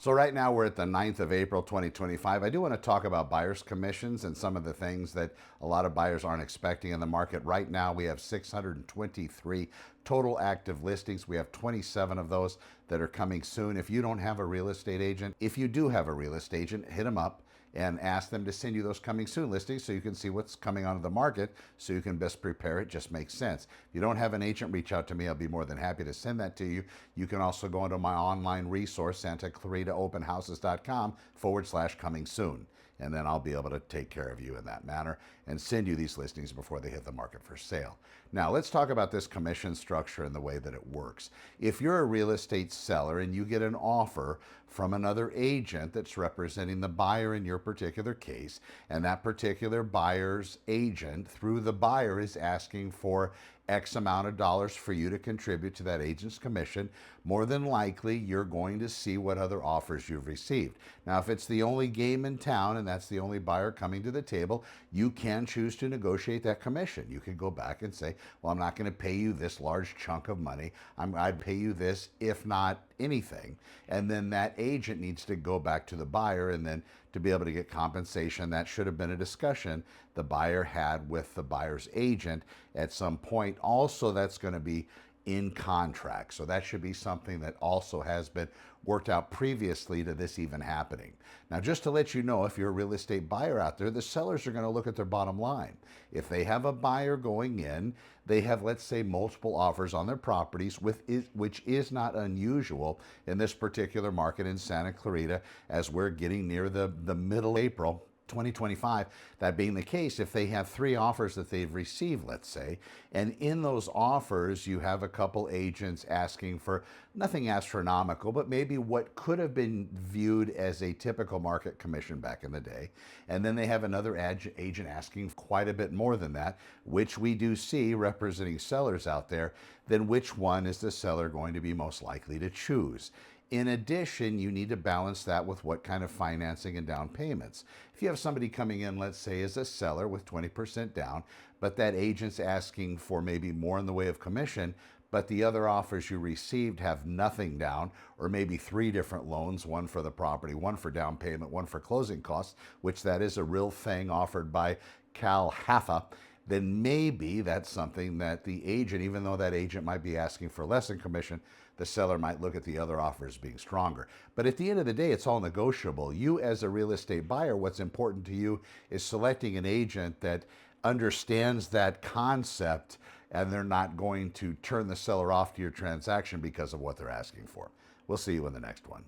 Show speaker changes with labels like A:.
A: So right now we're at the 9th of April 2025. I do want to talk about buyers commissions and some of the things that a lot of buyers aren't expecting in the market. Right now we have 623 total active listings. We have 27 of those that are coming soon. If you don't have a real estate agent, if you do have a real estate agent, hit them up and ask them to send you those coming soon listings so you can see what's coming onto the market so you can best prepare. It just makes sense. If you don't have an agent, reach out to me. I'll be more than happy to send that to you. You can also go into my online resource, santaclaritaopenhouses.com/coming soon. And then I'll be able to take care of you in that manner and send you these listings before they hit the market for sale. Now, let's talk about this commission structure and the way that it works. If you're a real estate seller and you get an offer from another agent that's representing the buyer in your particular case, and that particular buyer's agent, through the buyer, is asking for X amount of dollars for you to contribute to that agent's commission, more than likely you're going to see what other offers you've received. Now, if it's the only game in town and that's the only buyer coming to the table, you can choose to negotiate that commission. You can go back and say, well, I'm not going to pay you this large chunk of money. I'd pay you this, if not anything. And then that agent needs to go back to the buyer, and then to be able to get compensation, that should have been a discussion the buyer had with the buyer's agent at some point. Also, that's going to be in contract. So that should be something that also has been worked out previously to this even happening. Now, just to let you know, if you're a real estate buyer out there, the sellers are going to look at their bottom line. If they have a buyer going in, they have, let's say, multiple offers on their properties, which is not unusual in this particular market in Santa Clarita, as we're getting near the middle of April 2025. That being the case, if they have 3 offers that they've received, let's say, and in those offers you have a couple agents asking for nothing astronomical, but maybe what could have been viewed as a typical market commission back in the day, and then they have another agent asking quite a bit more than that, which we do see representing sellers out there, then which one is the seller going to be most likely to choose? In addition, you need to balance that with what kind of financing and down payments. If you have somebody coming in, let's say, as a seller with 20% down, but that agent's asking for maybe more in the way of commission, but the other offers you received have nothing down, or maybe 3 different loans, one for the property, one for down payment, one for closing costs, which that is a real thing offered by Cal Haffa, then maybe that's something that the agent, even though that agent might be asking for less in commission, the seller might look at the other offers being stronger. But at the end of the day, it's all negotiable. You, as a real estate buyer, what's important to you is selecting an agent that understands that concept, and they're not going to turn the seller off to your transaction because of what they're asking for. We'll see you in the next one.